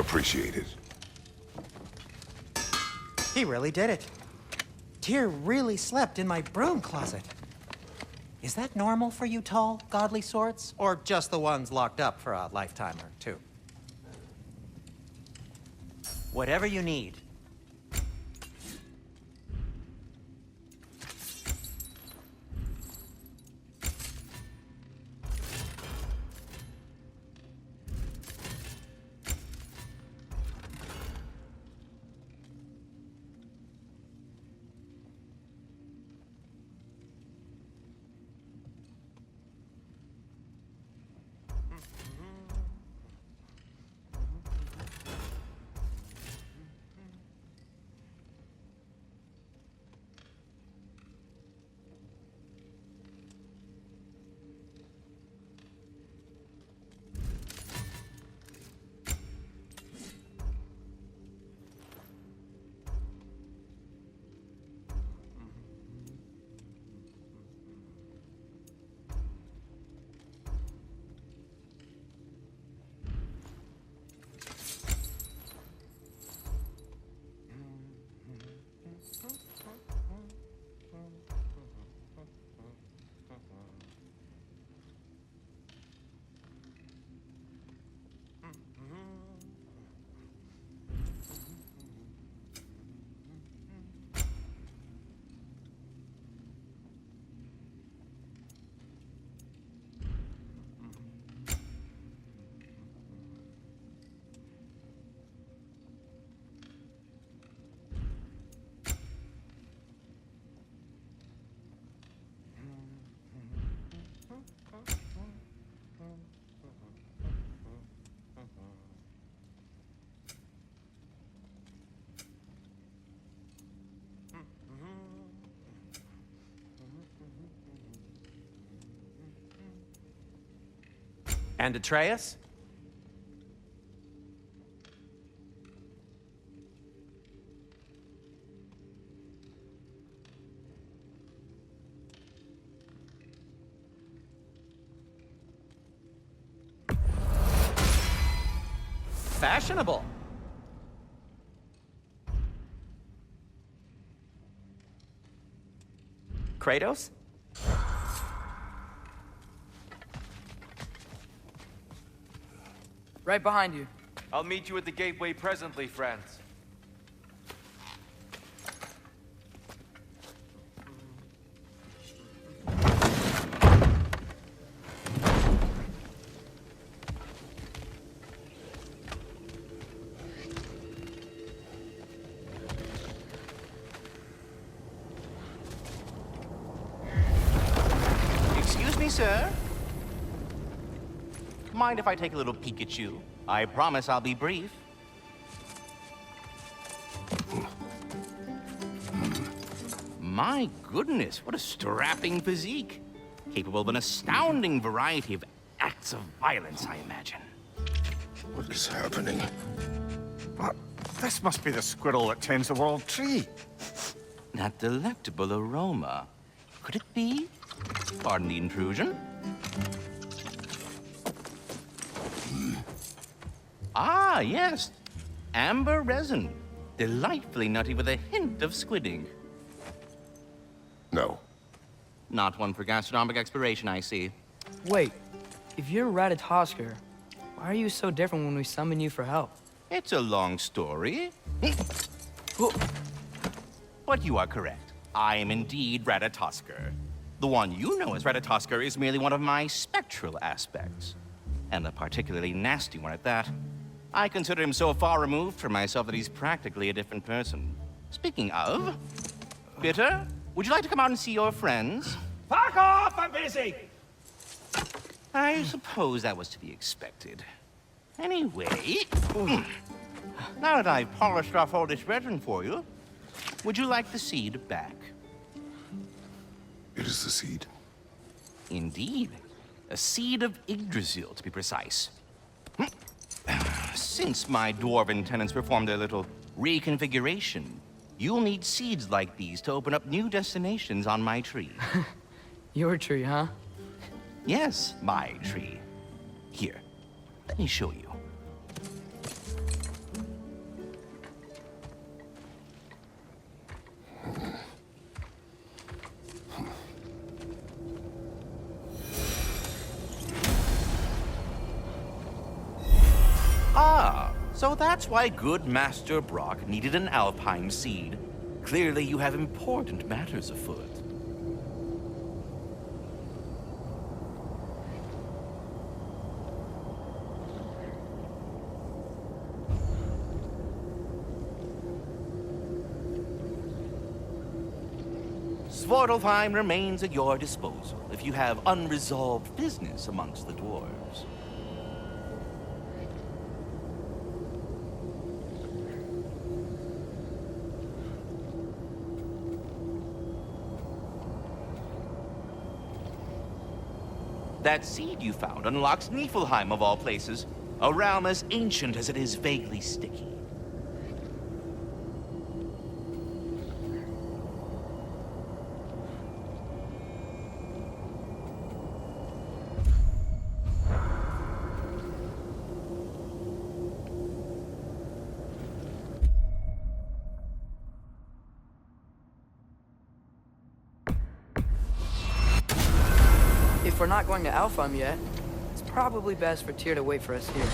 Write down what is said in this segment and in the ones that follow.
Appreciate it. He really did it. Tyr really slept in my broom closet. Is that normal for you tall, godly sorts? Or just the ones locked up for a lifetime or two? Whatever you need. And Atreus? Fashionable. Kratos? Right behind you. I'll meet you at the gateway presently, friends. Excuse me, sir. Mind if I take a little peek at you? I promise I'll be brief. My goodness, what a strapping physique. Capable of an astounding variety of acts of violence, I imagine. What is happening? What? This must be the squirrel that tends the world tree. That delectable aroma. Could it be? Pardon the intrusion. Ah, yes. Amber resin. Delightfully nutty with a hint of squidding. No. Not one for gastronomic exploration, I see. Wait, if you're Ratatoskr, why are you so different when we summon you for help? It's a long story. But you are correct. I am indeed Ratatoskr. The one you know as Ratatoskr is merely one of my spectral aspects. And a particularly nasty one at that. I consider him so far removed from myself that he's practically a different person. Speaking of, Bitter, would you like to come out and see your friends? Fuck off! I'm busy! I suppose that was to be expected. Anyway, now that I've polished off all this resin for you, would you like the seed back? It is the seed. Indeed. A seed of Yggdrasil, to be precise. Since my dwarven tenants performed their little reconfiguration, you'll need seeds like these to open up new destinations on my tree. Your tree, huh? Yes, my tree. Here, let me show you. So that's why good Master Brock needed an Alpine seed. Clearly you have important matters afoot. Svartalfheim remains at your disposal if you have unresolved business amongst the dwarves. That seed you found unlocks Niflheim of all places, a realm as ancient as it is vaguely sticky. If we're not going to Alfheim yet, it's probably best for Tyr to wait for us here.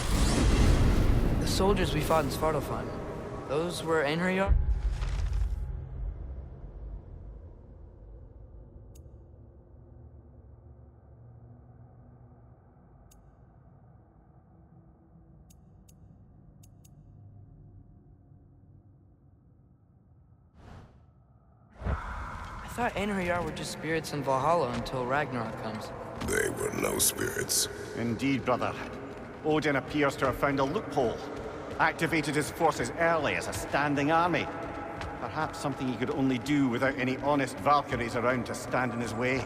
The soldiers we fought in Svartalfheim, those were Einherjar? I thought Einherjar were just spirits in Valhalla until Ragnarok comes. They were no spirits. Indeed, brother. Odin appears to have found a loophole. Activated his forces early as a standing army. Perhaps something he could only do without any honest Valkyries around to stand in his way.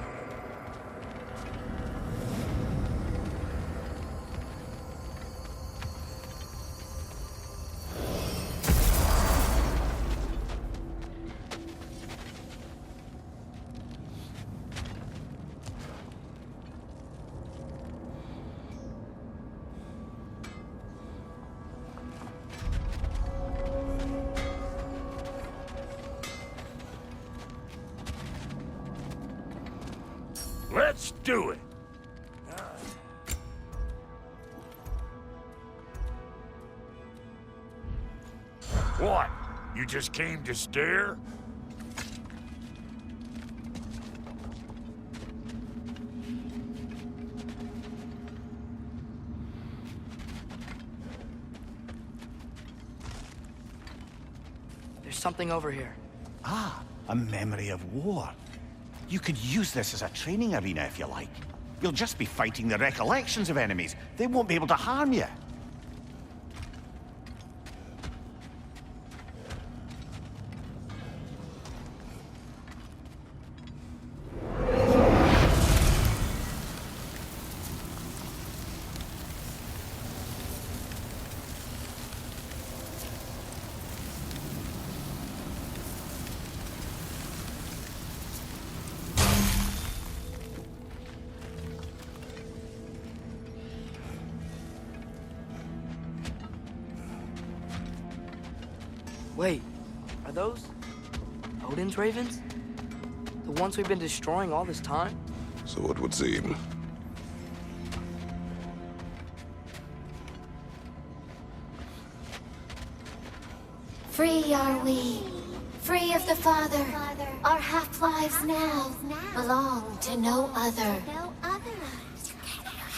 Let's do it! What? You just came to stare? There's something over here. Ah, a memory of war. You could use this as a training arena if you like. You'll just be fighting the recollections of enemies. They won't be able to harm you. Wait, are those Odin's ravens? The ones we've been destroying all this time? So it would seem. Free are we, free of the Father. Our half-lives now belong to no other.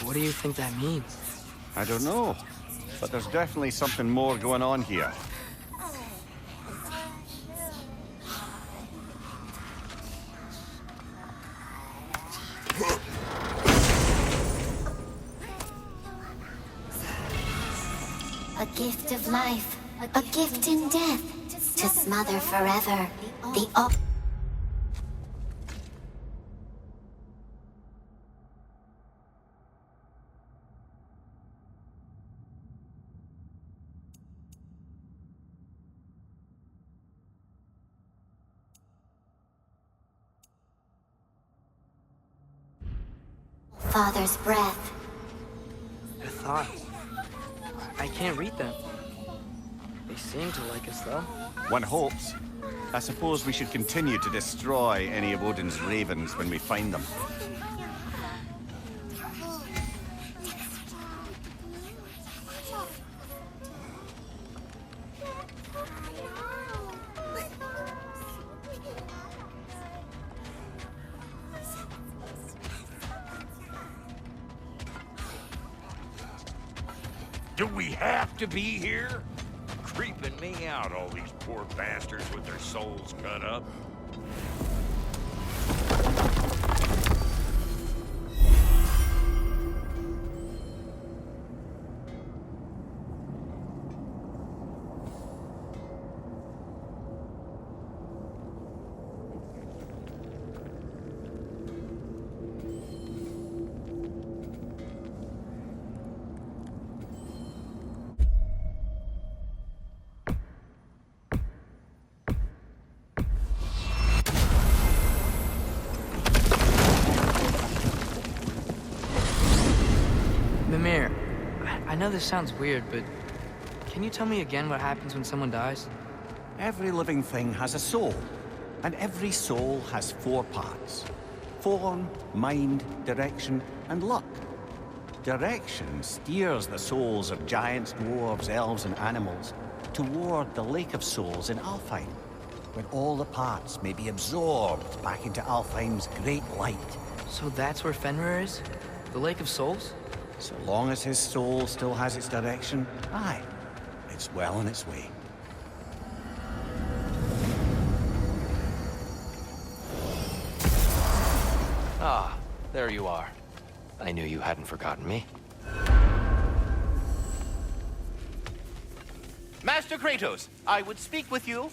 What do you think that means? I don't know, but there's definitely something more going on here. A gift of life, a gift in death, to smother forever the all. Father's breath. Their thoughts. I can't read them. They seem to like us, though. One hopes. I suppose we should continue to destroy any of Odin's ravens when we find them. Do we have to be here? Creeping me out, all these poor bastards with their souls cut up. Mimir, I know this sounds weird, but can you tell me again what happens when someone dies? Every living thing has a soul, and every soul has 4 parts. Form, mind, direction, and luck. Direction steers the souls of giants, dwarves, elves, and animals toward the Lake of Souls in Alfheim, where all the parts may be absorbed back into Alfheim's great light. So that's where Fenrir is? The Lake of Souls? So long as his soul still has its direction, aye, it's well on its way. Ah, there you are. I knew you hadn't forgotten me. Master Kratos, I would speak with you.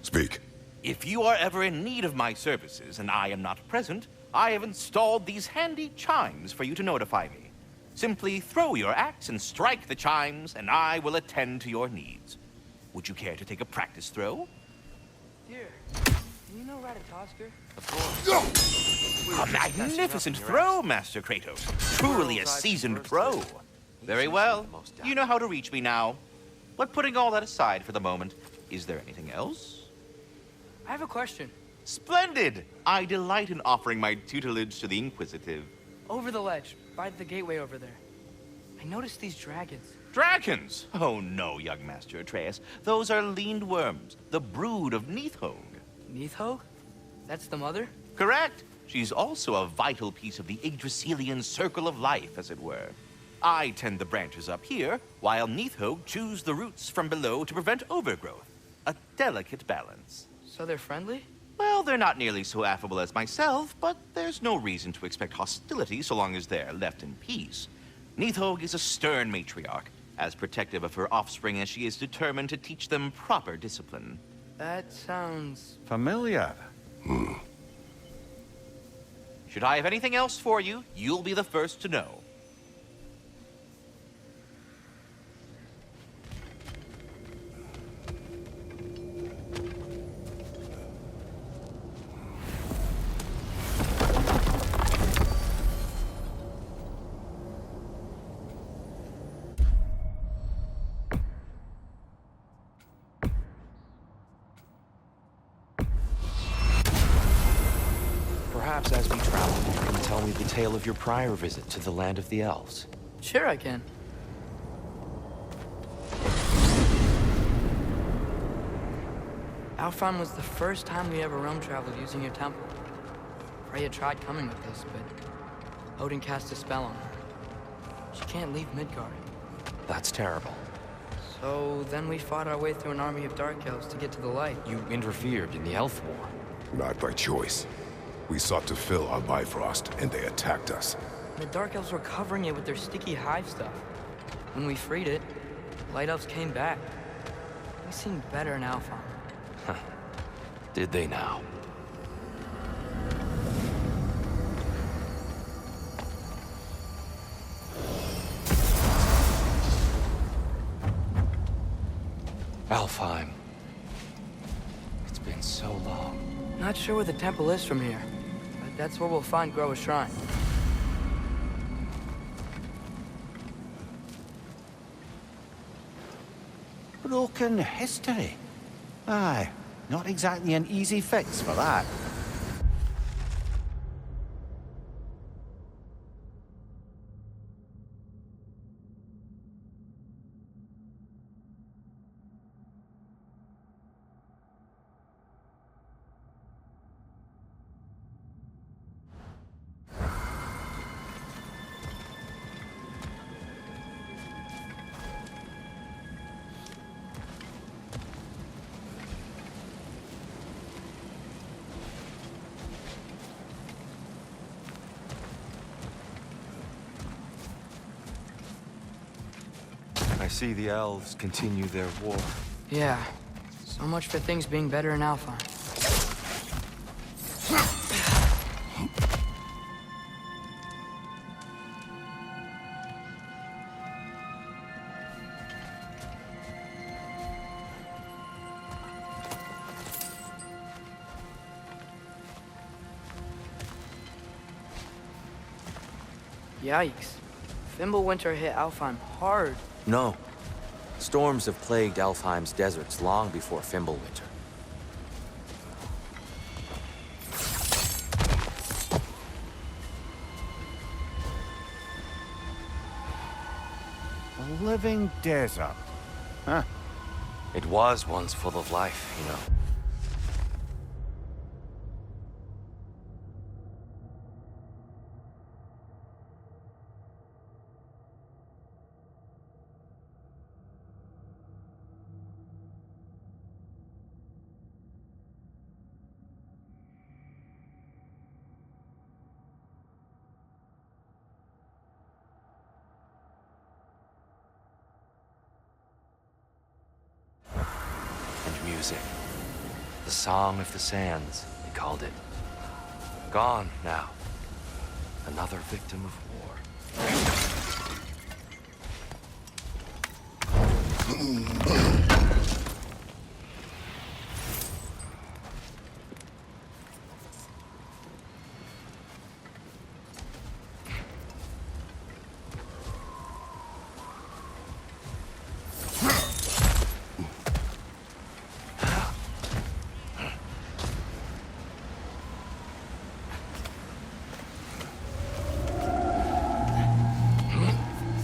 Speak. If you are ever in need of my services and I am not present, I have installed these handy chimes for you to notify me. Simply throw your axe and strike the chimes, and I will attend to your needs. Would you care to take a practice throw? Dear, do you know Ratatoskr? A magnificent throw, Master Kratos. Truly a seasoned pro. Very well. You know how to reach me now. But putting all that aside for the moment, is there anything else? I have a question. Splendid! I delight in offering my tutelage to the inquisitive. Over the ledge, by the gateway over there. I noticed these dragons. Dragons? Oh no, young Master Atreus. Those are leaned worms, the brood of Nithhog. Nithhog? That's the mother? Correct. She's also a vital piece of the Yggdrasilian circle of life, as it were. I tend the branches up here, while Nithhog chews the roots from below to prevent overgrowth. A delicate balance. So they're friendly? Well, they're not nearly so affable as myself, but there's no reason to expect hostility so long as they're left in peace. Nithhog is a stern matriarch, as protective of her offspring as she is determined to teach them proper discipline. That sounds... Familiar. Should I have anything else for you, you'll be the first to know. Perhaps as we travel, you can tell me the tale of your prior visit to the land of the elves. Sure I can. Alfheim was the first time we ever roam traveled using your temple. Freya tried coming with us, but Odin cast a spell on her. She can't leave Midgard. That's terrible. So then we fought our way through an army of dark elves to get to the light. You interfered in the elf war. Not by choice. We sought to fill our Bifrost, and they attacked us. The dark elves were covering it with their sticky hive stuff. When we freed it, light elves came back. They seemed better in Alfheim. Did they now? Alfheim. It's been so long. Not sure where the temple is from here, but that's where we'll find Groa's shrine. Broken history. Aye, not exactly an easy fix for that. see the elves continue their war. Yeah. So much for things being better in Alfheim. Yikes. Fimbulwinter hit Alfheim hard. No. Storms have plagued Alfheim's deserts long before Fimbulwinter. A living desert. Huh. It was once full of life, you know. Music. The Song of the Sands, they called it. Gone now. Another victim of war.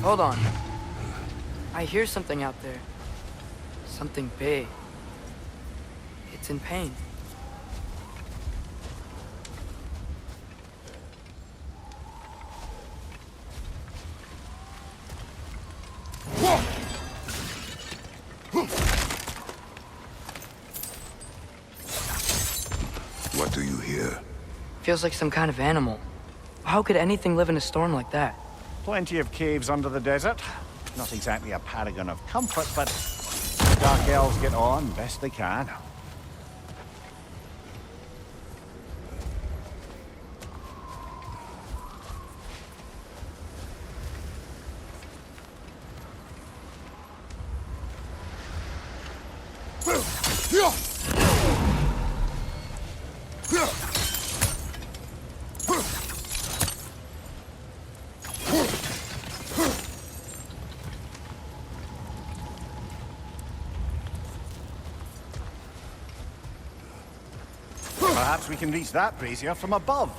Hold on. I hear something out there. Something big. It's in pain. What do you hear? Feels like some kind of animal. How could anything live in a storm like that? Plenty of caves under the desert. Not exactly a paragon of comfort, but dark elves get on best they can. Perhaps we can reach that brazier from above.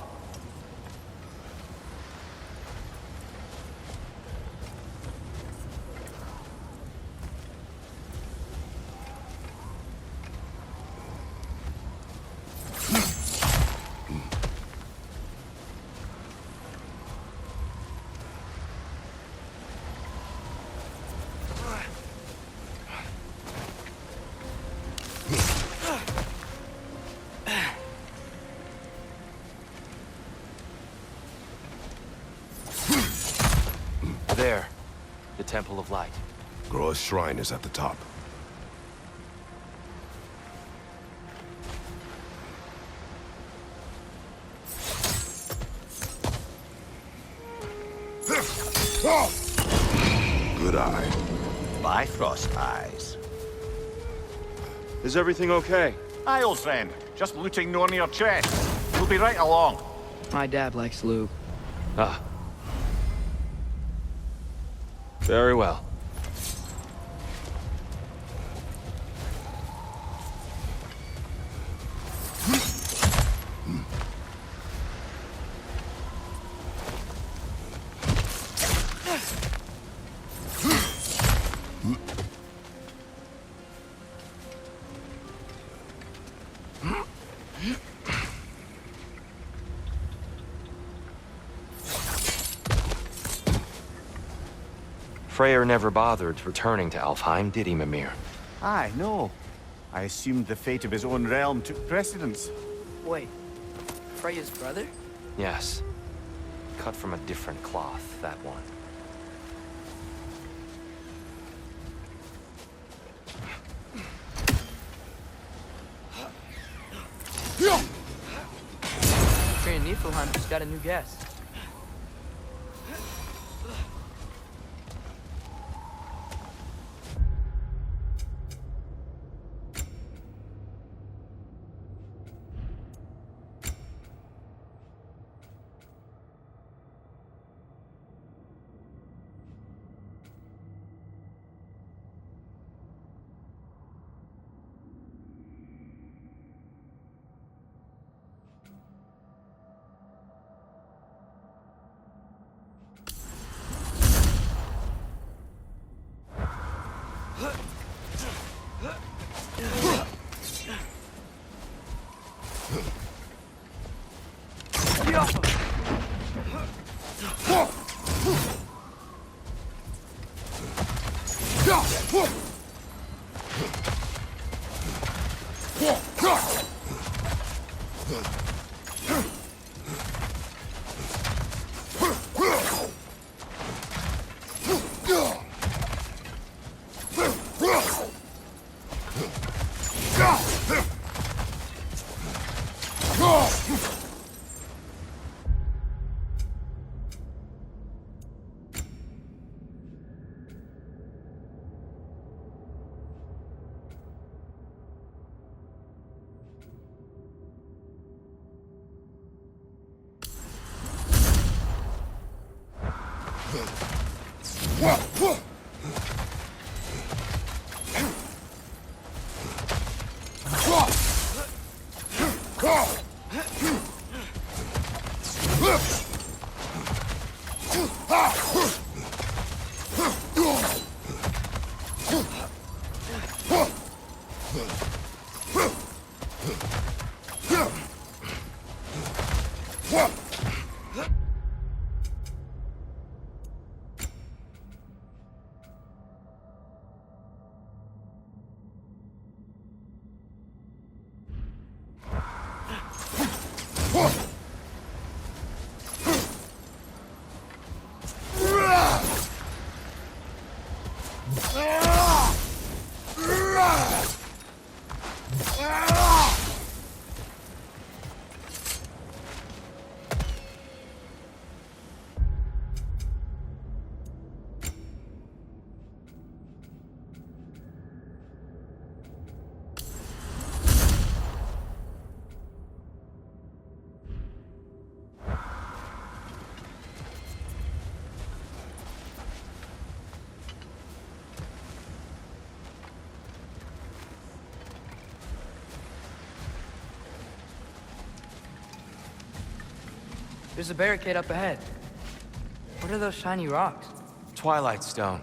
There. The Temple of Light. Groa's shrine is at the top. Good eye. Bifrost eyes. Is everything okay? Aye, old friend. Just looting no near chest. We'll be right along. My dad likes loot. Ah. Very well. Freyr never bothered returning to Alfheim, did he, Mimir? Aye, no. I assumed the fate of his own realm took precedence. Wait. Freya's brother? Yes. Cut from a different cloth, that one. Niflheim just got a new guest. There's a barricade up ahead. What are those shiny rocks? Twilight Stone.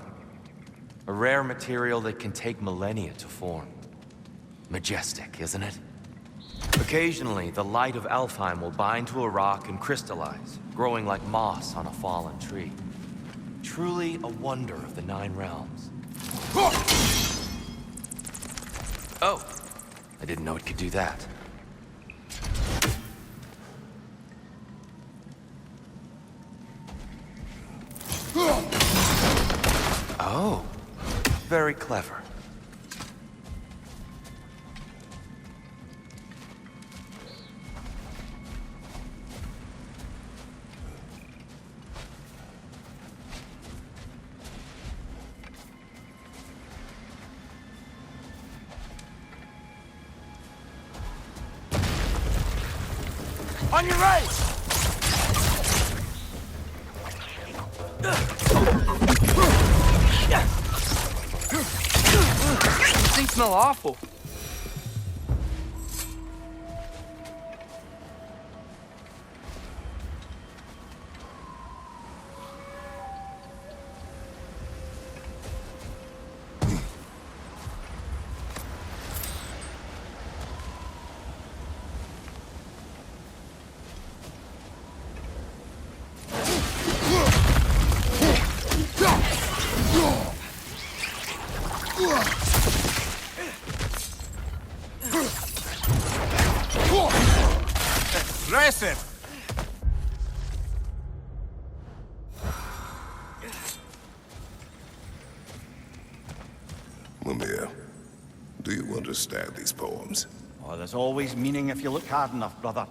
A rare material that can take millennia to form. Majestic, isn't it? Occasionally, the light of Alfheim will bind to a rock and crystallize, growing like moss on a fallen tree. Truly a wonder of the Nine Realms. Oh! I didn't know it could do that. Oh, very clever. On your right! These things smell awful. Impressive! Mimir, do you understand these poems? Oh, there's always meaning if you look hard enough, brother.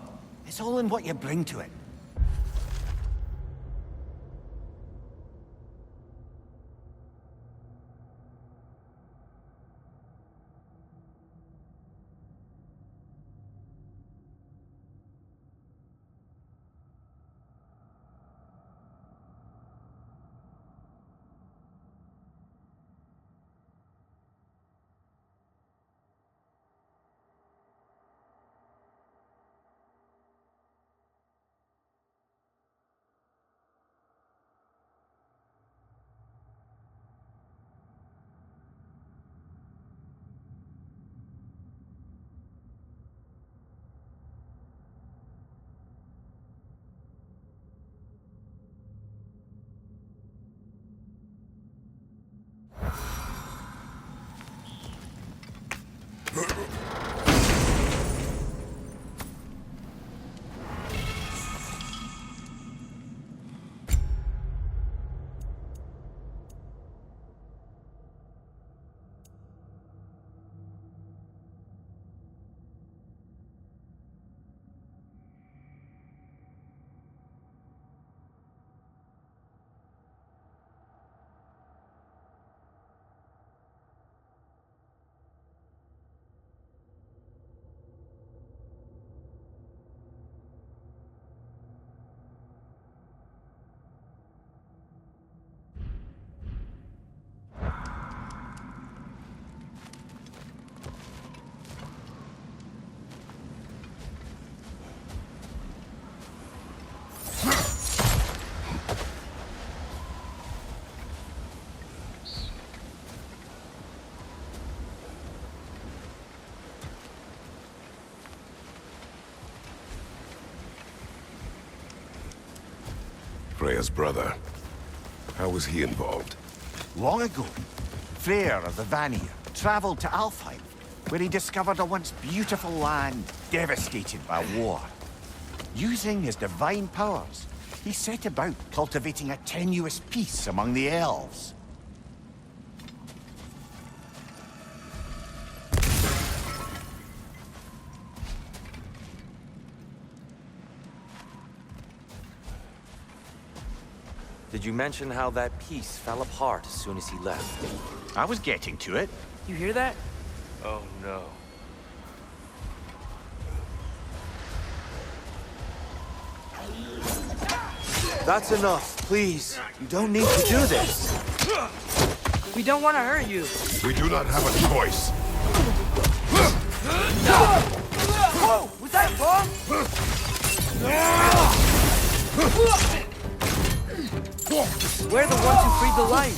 It's all in what you bring to it. Freya's brother. How was he involved? Long ago, Freyr of the Vanir traveled to Alfheim, where he discovered a once beautiful land devastated by war. Using his divine powers, he set about cultivating a tenuous peace among the elves. Did you mention how that piece fell apart as soon as he left? I was getting to it. You hear that? Oh no. That's enough, please. You don't need to do this. We don't want to hurt you. We do not have a choice. Whoa! Was that a bomb? We're the ones who freed the light.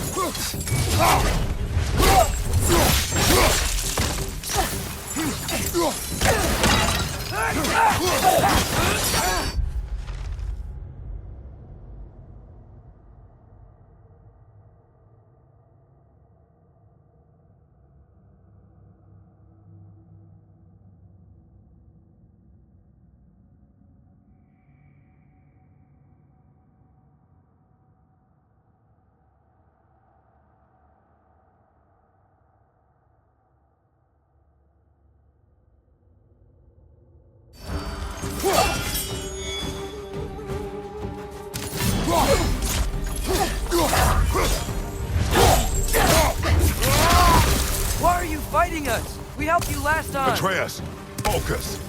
Why are you fighting us? We helped you last time. Atreus, focus.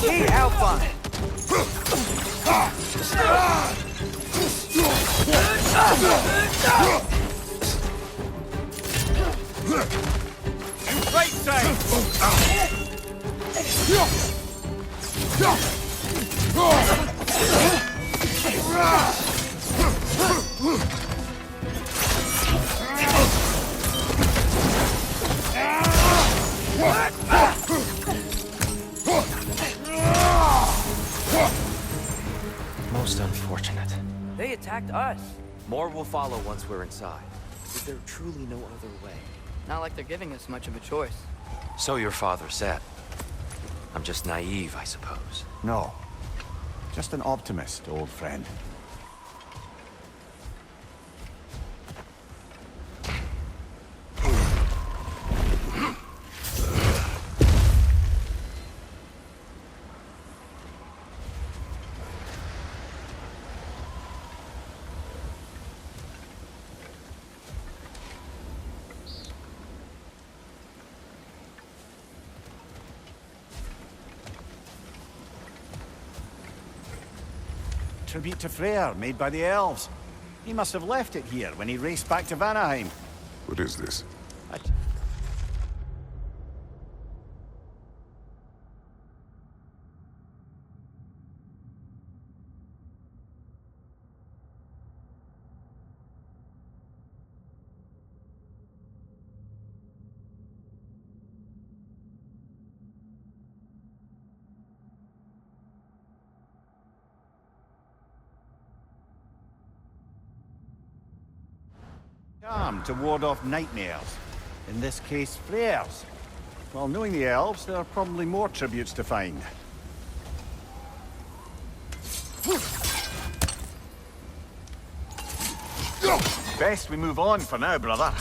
Hey, Alpha. Right side! Most unfortunate. They attacked us. More will follow once we're inside. Is there truly no other way? Not like they're giving us much of a choice. So your father said. I'm just naive, I suppose. No. Just an optimist, old friend. Tribute to Freyr, made by the elves. He must have left it here when he raced back to Vanaheim. What is this? Charm to ward off nightmares. In this case, Freyr's. Well, knowing the elves, there are probably more tributes to find. Best we move on for now, brother.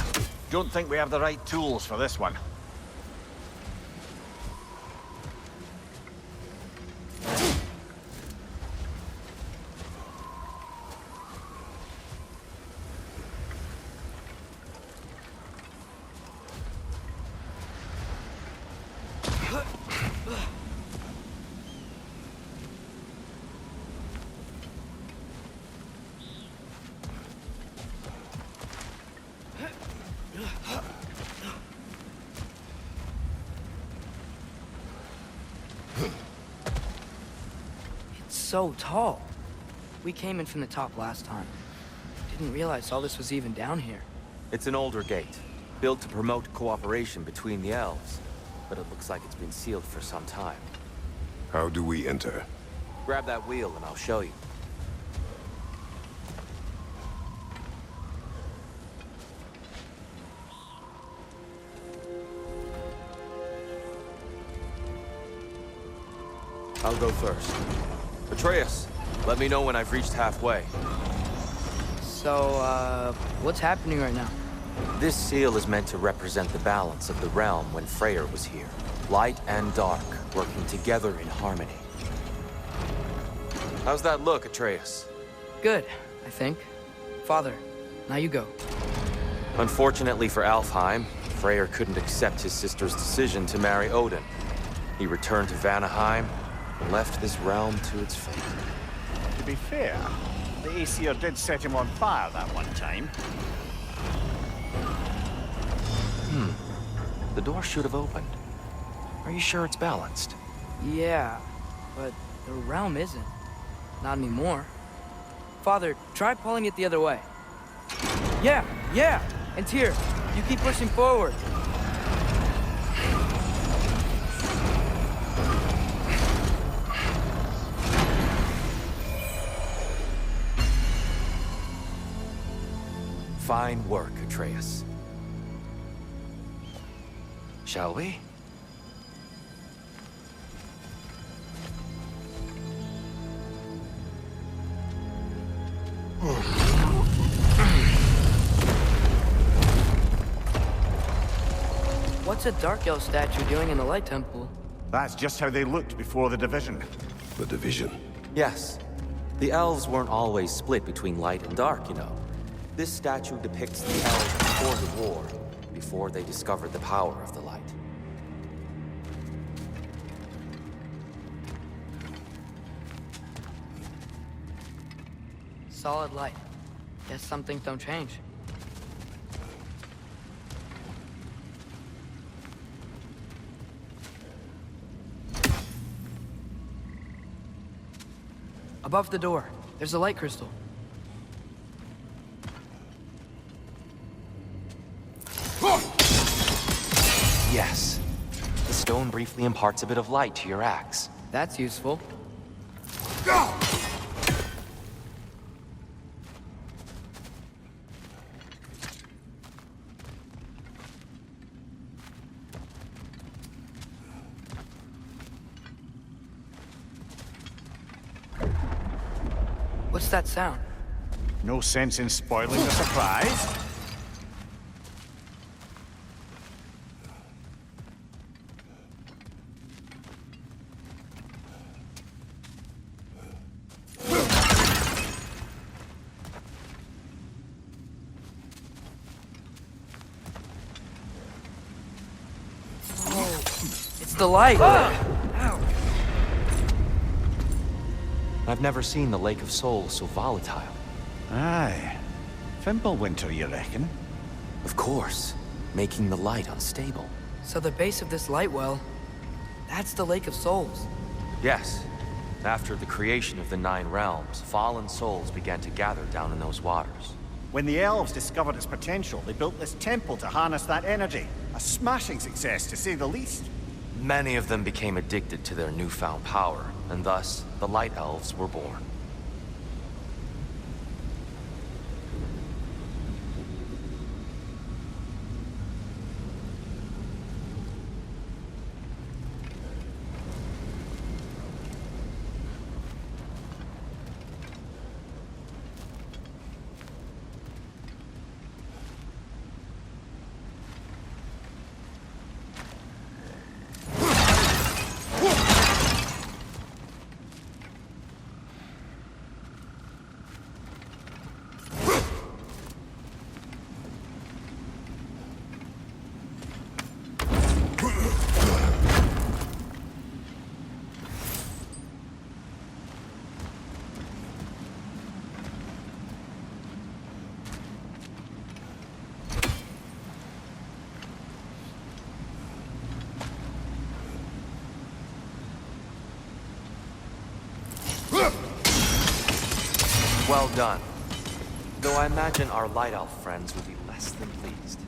Don't think we have the right tools for this one. So tall. We came in from the top last time. Didn't realize all this was even down here. It's an older gate, built to promote cooperation between the elves. But it looks like it's been sealed for some time. How do we enter? Grab that wheel and I'll show you. I'll go first. Atreus, let me know when I've reached halfway. So, what's happening right now? This seal is meant to represent the balance of the realm when Freyr was here. Light and dark, working together in harmony. How's that look, Atreus? Good, I think. Father, now you go. Unfortunately for Alfheim, Freyr couldn't accept his sister's decision to marry Odin. He returned to Vanaheim and left this realm to its fate. To be fair, the Aesir did set him on fire that one time. The door should have opened. Are you sure it's balanced? Yeah, but the realm isn't. Not anymore. Father, try pulling it the other way. Yeah! And Tyr, you keep pushing forward. Fine work, Atreus. Shall we? What's a Dark Elf statue doing in the Light Temple? That's just how they looked before the division. The division. Yes. The elves weren't always split between light and dark, you know. This statue depicts the elves before the war, before they discovered the power of the light. Solid light. Guess some things don't change. Above the door, there's a light crystal. Yes. The stone briefly imparts a bit of light to your axe. That's useful. What's that sound? No sense in spoiling the surprise. It's the light! Ow! I've never seen the Lake of Souls so volatile. Aye. Fimbulwinter, you reckon? Of course, making the light unstable. So the base of this light well, that's the Lake of Souls. Yes. After the creation of the Nine Realms, fallen souls began to gather down in those waters. When the elves discovered its potential, they built this temple to harness that energy. A smashing success, to say the least. Many of them became addicted to their newfound power, and thus, the Light Elves were born. Well done. Though I imagine our Light Elf friends will be less than pleased.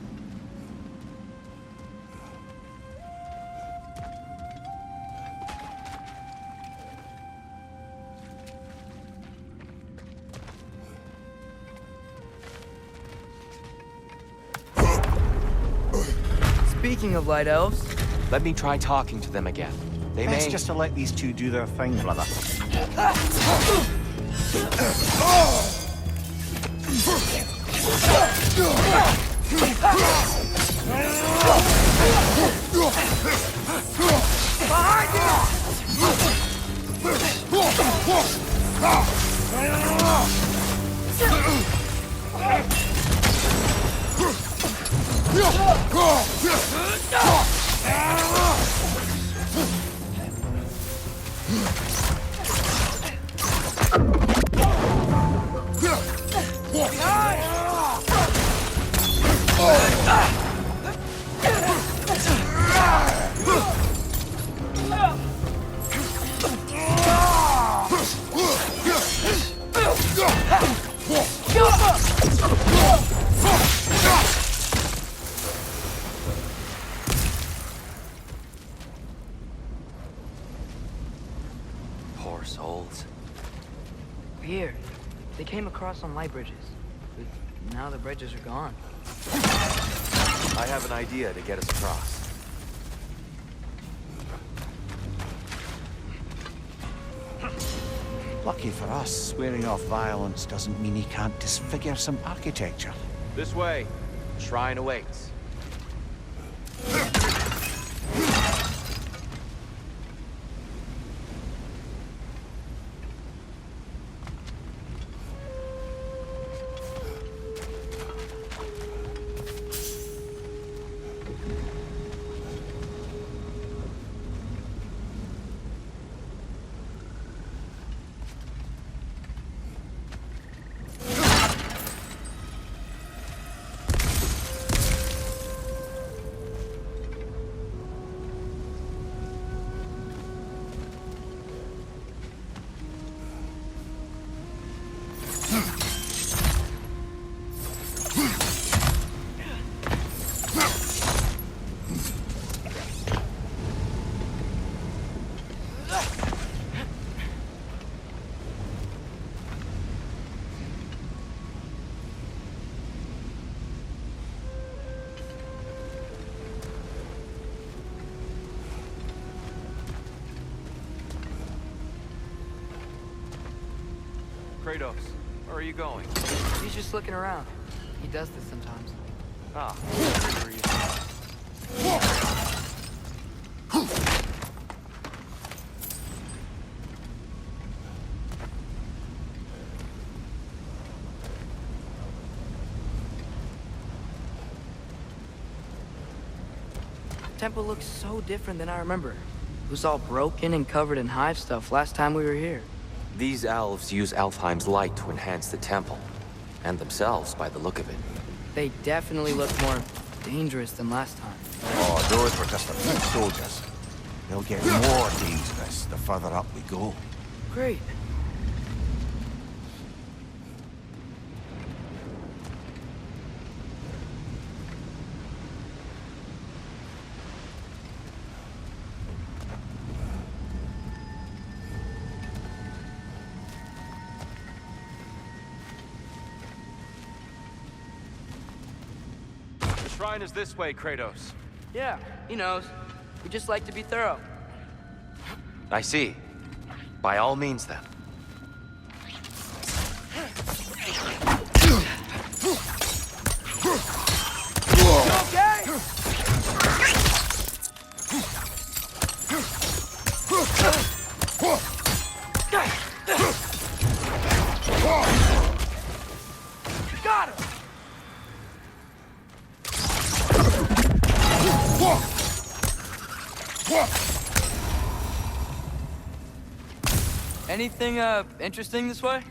Speaking of light elves, Let me try talking to them again. They Best may... just to let these two do their thing, brother. Poor souls. weird. They came across on light bridges. But now the bridges are gone. I have an idea to get us across. Lucky for us, swearing off violence doesn't mean he can't disfigure some architecture. This way. Shrine awaits. Kratos, where are you going? He's just looking around. He does this sometimes. Ah, where are you? The temple looks so different than I remember. It was all broken and covered in hive stuff last time we were here. These elves use Alfheim's light to enhance the temple. And themselves, by the look of it. They definitely look more dangerous than last time. Oh, those were just a few soldiers. They'll get more dangerous the further up we go. Great. The shrine is this way, Kratos. Yeah, he knows. We just like to be thorough. I see. By all means, then. Got him! Anything, interesting this way?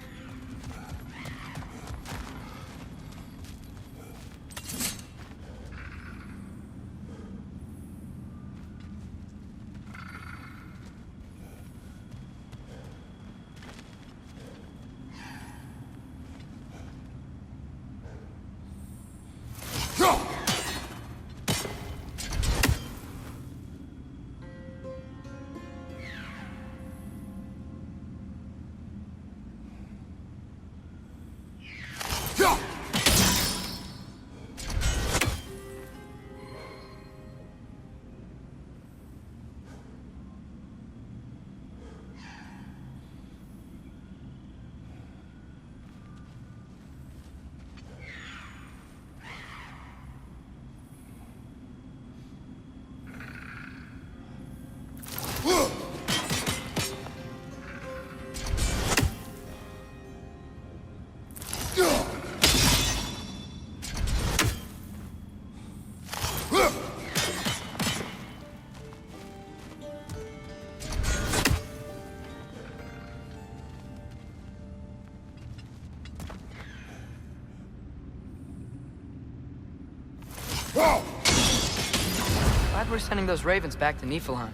glad we're sending those ravens back to Niflheim.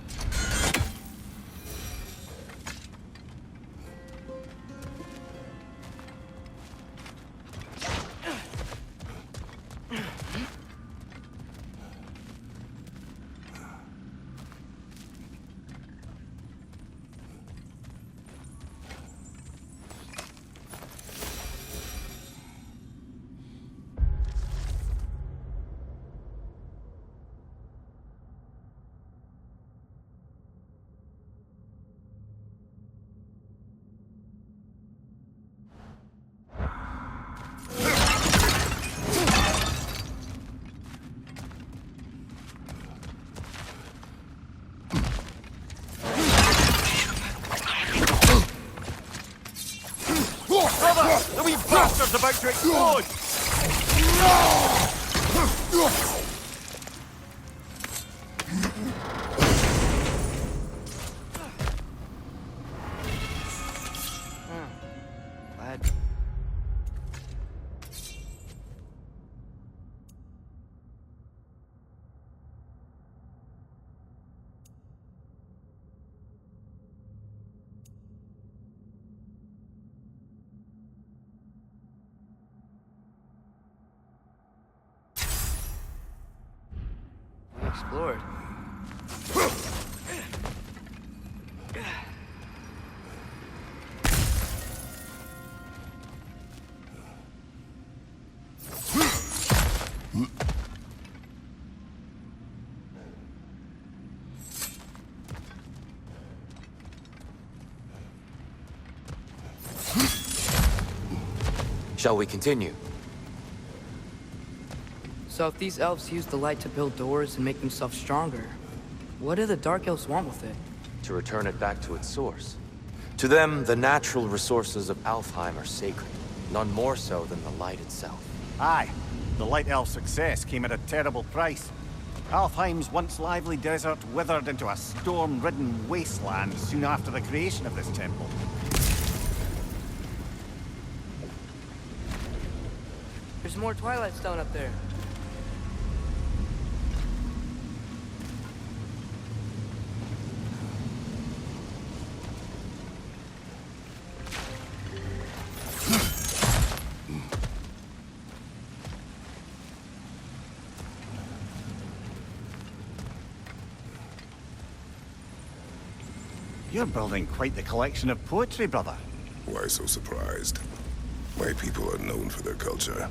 The wee bastard's about to explode! Glad. We explored. Shall we continue? So if these elves use the light to build doors and make themselves stronger, what do the Dark Elves want with it? To return it back to its source. To them, the natural resources of Alfheim are sacred, none more so than the light itself. Aye, the Light Elf's success came at a terrible price. Alfheim's once lively desert withered into a storm-ridden wasteland soon after the creation of this temple. There's more Twilight Stone up there. You're building quite the collection of poetry, brother. Why so surprised? My people are known for their culture.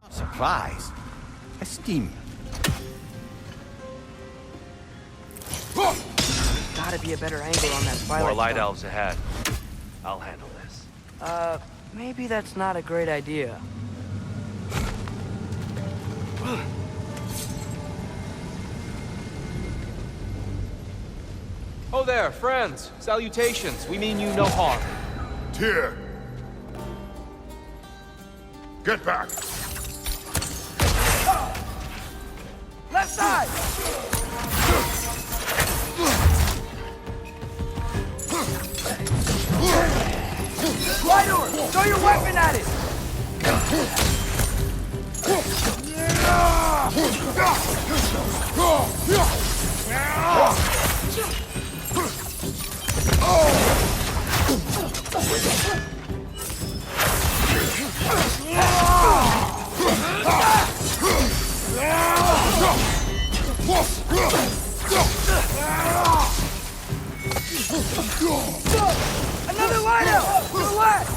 Surprise. Esteem. Gotta be a better angle on that Twilight More light Stone. elves ahead. I'll handle this. Maybe that's not a great idea. Oh there, friends. Salutations. We mean you no harm. Tyr! Get back! Left side! Rydor, throw your weapon at it! Another light out! To the left!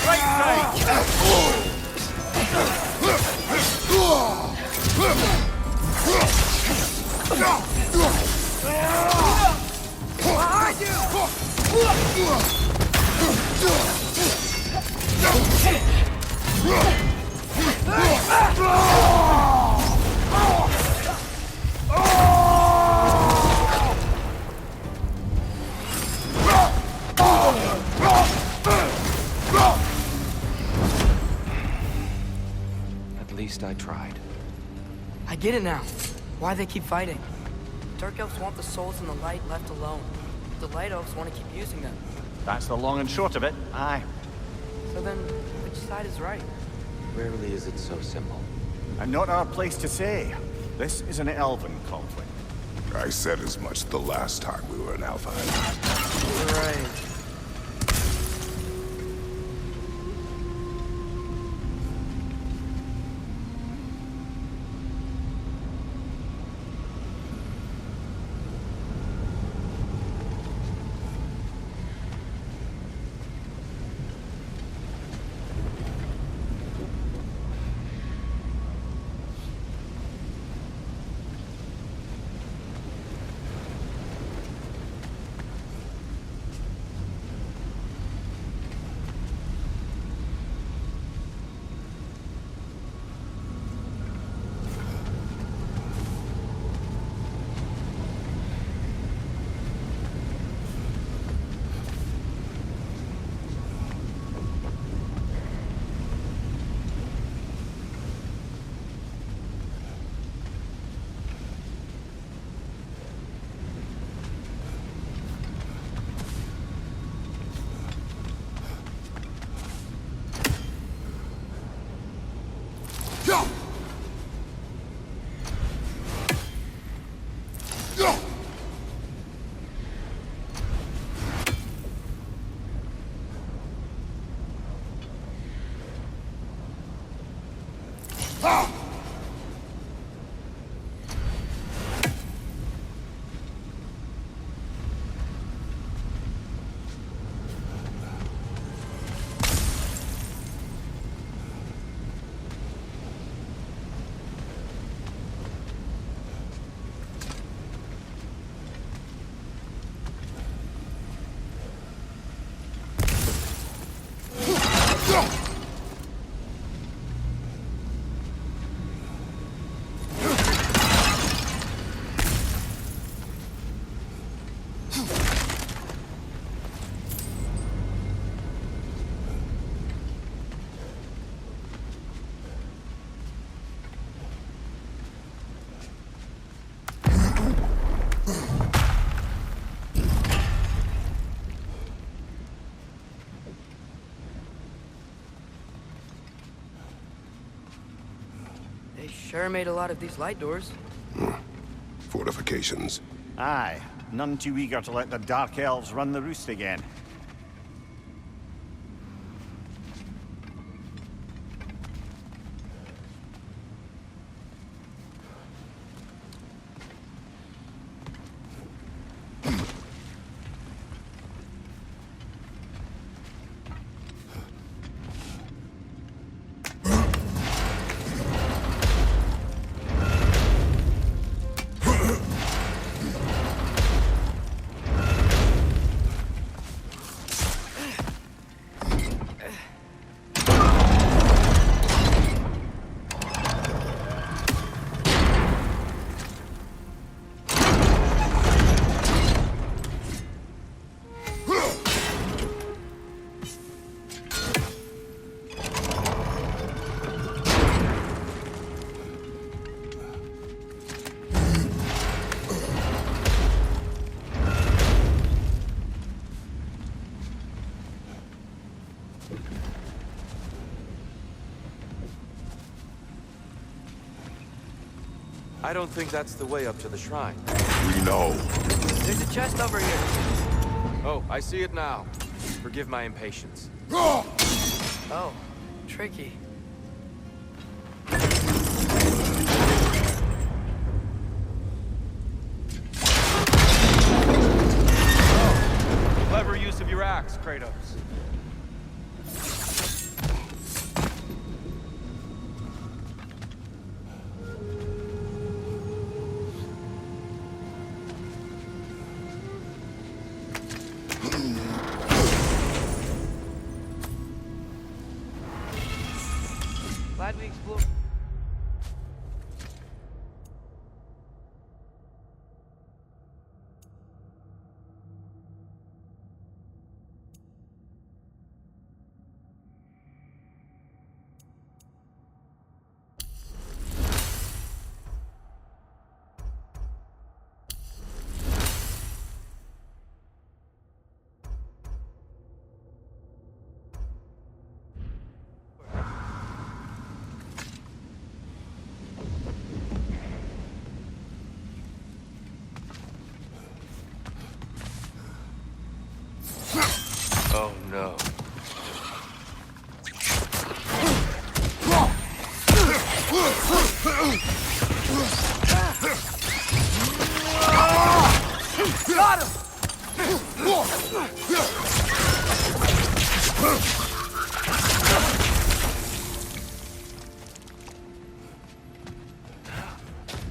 Right side! Behind you! At least I tried. I get it now. Why they keep fighting. Dark elves want the souls in the light left alone. The light elves want to keep using them. That's the long and short of it, aye. So then, which side is right? Rarely is it so simple. And not our place to say. This is an elven conflict. I said as much the last time we were in Alfheim. Right. They sure made a lot of these light doors. Fortifications. Aye, none too eager to let the Dark Elves run the roost again. I don't think that's the way up to the shrine. We know. There's a chest over here. Oh, I see it now. Forgive my impatience. Oh, tricky. Clever use of your axe, Kratos. floor. Oh no. Got him!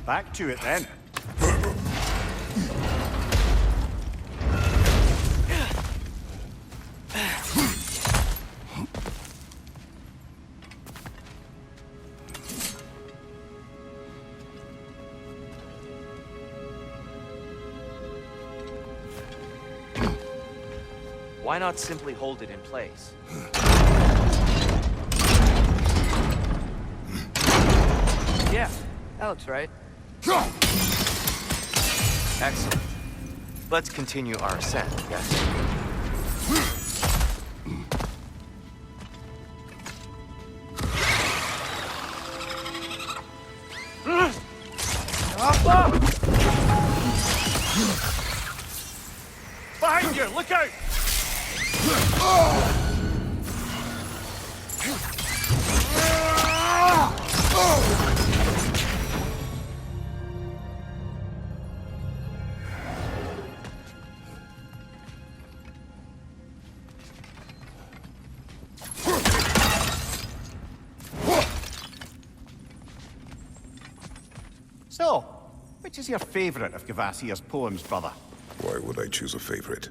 Back to it then. Why not simply hold it in place? Yeah, that looks right. Excellent. Let's continue our ascent, yes? Behind you! Look out! So, which is your favorite of Gavasir's poems, brother? Why would I choose a favorite?